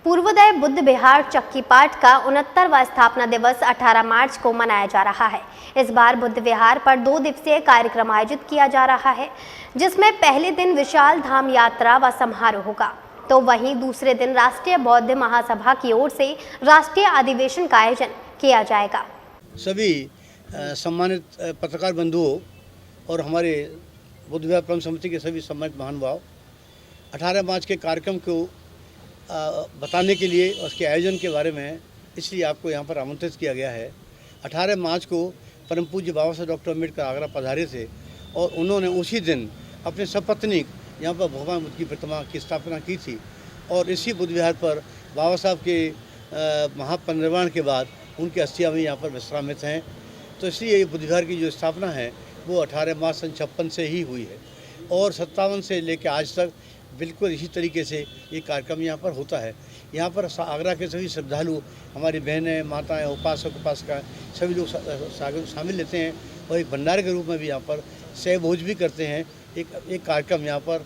पूर्वोदय बुद्ध विहार चक्कीपाट का 69वां स्थापना दिवस 18 मार्च को मनाया जा रहा है। इस बार बुद्ध विहार पर 2 दिवसीय कार्यक्रम आयोजित किया जा रहा है, जिसमें पहले दिन विशाल धाम यात्रा व समारोह होगा, तो वहीं दूसरे दिन राष्ट्रीय बौद्ध महासभा की ओर से राष्ट्रीय अधिवेशन का आयोजन किया जाएगा। सभी सम्मानित पत्रकार बंधुओं और हमारे बुद्ध विहार प्रबंध समिति के सभी सम्मानित महानुभाव 18 मार्च के कार्यक्रम को बताने के लिए उसके आयोजन के बारे में इसलिए आपको यहाँ पर आमंत्रित किया गया है। 18 मार्च को परम पूज्य बाबा साहब डॉक्टर अम्बेडकर आगरा पधारे थे और उन्होंने उसी दिन अपने सपत्नीक यहाँ पर भगवान बुद्ध की प्रतिमा की स्थापना की थी और इसी बुद्ध विहार पर बाबा साहब के महापरिनिर्वाण के बाद उनकी अस्थियाँ भी यहाँ पर विश्रामित हैं। तो इसलिए ये बुद्ध विहार की जो स्थापना है वो 18 मार्च सन 56 से ही हुई है और 57 से लेकर आज तक बिल्कुल इसी तरीके से ये कार्यक्रम यहाँ पर होता है। यहाँ पर आगरा के सभी श्रद्धालु, हमारी बहनें, माताएं, उपासक उपासिकाएँ सभी लोग शामिल लेते हैं और एक भंडारे के रूप में भी यहाँ पर सहभोज भी करते हैं। एक कार्यक्रम यहाँ पर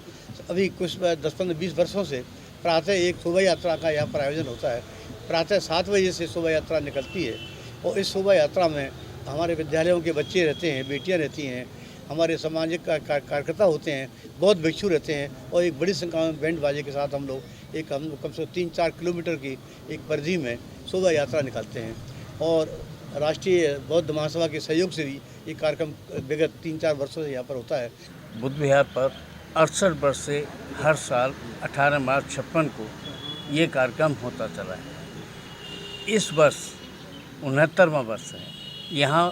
अभी कुछ 10-15-20 वर्षों से प्रातः एक शोभा यात्रा का यहाँ पर आयोजन होता है। प्रातः 7 बजे से शोभा यात्रा निकलती है और इस शोभा यात्रा में हमारे विद्यालयों के बच्चे रहते हैं, बेटियाँ रहती हैं, हमारे सामाजिक कार्यकर्ता होते हैं, बहुत भिक्षु रहते हैं और एक बड़ी संख्या में बैंड बाजे के साथ हम लोग कम से कम 3-4 किलोमीटर की एक परिधि में शोभा यात्रा निकालते हैं। और राष्ट्रीय बौद्ध महासभा के सहयोग से भी ये कार्यक्रम विगत 3-4 वर्षों से यहाँ पर होता है। बुद्ध विहार पर 68 वर्ष से हर साल 18 मार्च 56 को ये कार्यक्रम होता चला है। इस वर्ष 69वां वर्ष है। यहाँ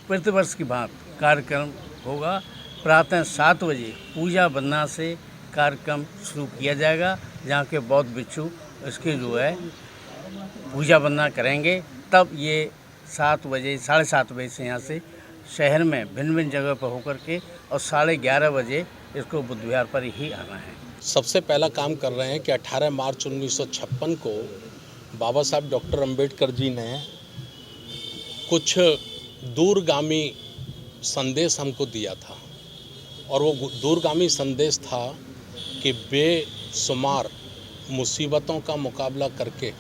प्रतिवर्ष की भांति कार्यक्रम होगा। प्रातः 7 बजे पूजा वंदना से कार्यक्रम शुरू किया जाएगा, जहाँ के बौद्ध भिक्षु इसके जो है पूजा वंदना करेंगे। तब ये 7 बजे 7:30 बजे से यहाँ से शहर में भिन्न भिन्न जगह पर होकर के और 11:30 बजे इसको बुद्ध विहार पर ही आना है। सबसे पहला काम कर रहे हैं कि 18 मार्च 1956 को बाबा साहब डॉक्टर अम्बेडकर जी ने कुछ दूरगामी संदेश हमको दिया था और वो दूरगामी संदेश था कि बेशुमार मुसीबतों का मुकाबला करके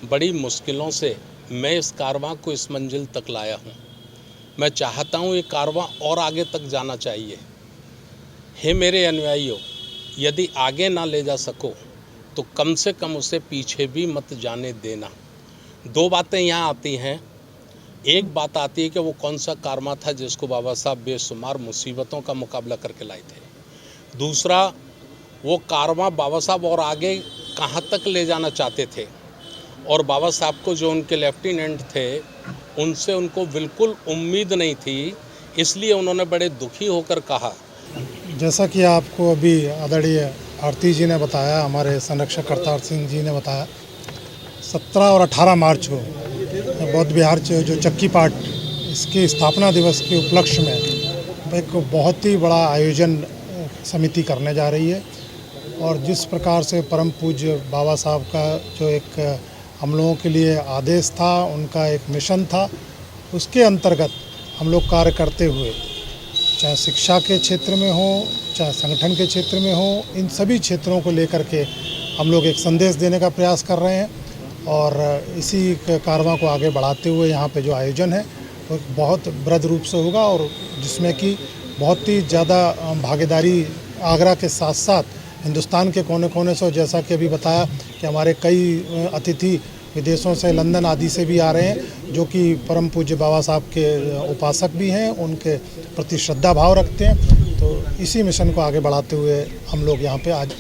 बड़ी मुश्किलों से मैं इस कारवां को इस मंजिल तक लाया हूँ। मैं चाहता हूँ ये कारवां और आगे तक जाना चाहिए। हे मेरे अनुयायियों, यदि आगे ना ले जा सको तो कम से कम उसे पीछे भी मत जाने देना। 2 बातें यहाँ आती हैं। एक बात आती है कि वो कौन सा कारवां था जिसको बाबा साहब बेशुमार मुसीबतों का मुकाबला करके लाए थे। दूसरा, वो कारवां बाबा साहब और आगे कहाँ तक ले जाना चाहते थे और बाबा साहब को जो उनके लेफ्टिनेंट थे उनसे उनको बिल्कुल उम्मीद नहीं थी, इसलिए उन्होंने बड़े दुखी होकर कहा। जैसा कि आपको अभी आदरणीय आरती जी ने बताया, हमारे संरक्षक करतार सिंह जी ने बताया, 17 और 18 मार्च को बौद्ध विहार जो चक्कीपाट इसके स्थापना दिवस के उपलक्ष्य में एक बहुत ही बड़ा आयोजन समिति करने जा रही है। और जिस प्रकार से परम पूज्य बाबा साहब का जो एक हम लोगों के लिए आदेश था, उनका एक मिशन था, उसके अंतर्गत हम लोग कार्य करते हुए, चाहे शिक्षा के क्षेत्र में हो, चाहे संगठन के क्षेत्र में हो, इन सभी क्षेत्रों को लेकर के हम लोग एक संदेश देने का प्रयास कर रहे हैं। और इसी कारवां को आगे बढ़ाते हुए यहाँ पे जो आयोजन है वो बहुत बृहद रूप से होगा और जिसमें कि बहुत ही ज़्यादा भागीदारी आगरा के साथ साथ हिंदुस्तान के कोने कोने से, जैसा कि अभी बताया कि हमारे कई अतिथि विदेशों से, लंदन आदि से भी आ रहे हैं, जो कि परम पूज्य बाबा साहब के उपासक भी हैं, उनके प्रति श्रद्धा भाव रखते हैं। तो इसी मिशन को आगे बढ़ाते हुए हम लोग यहाँ पे आज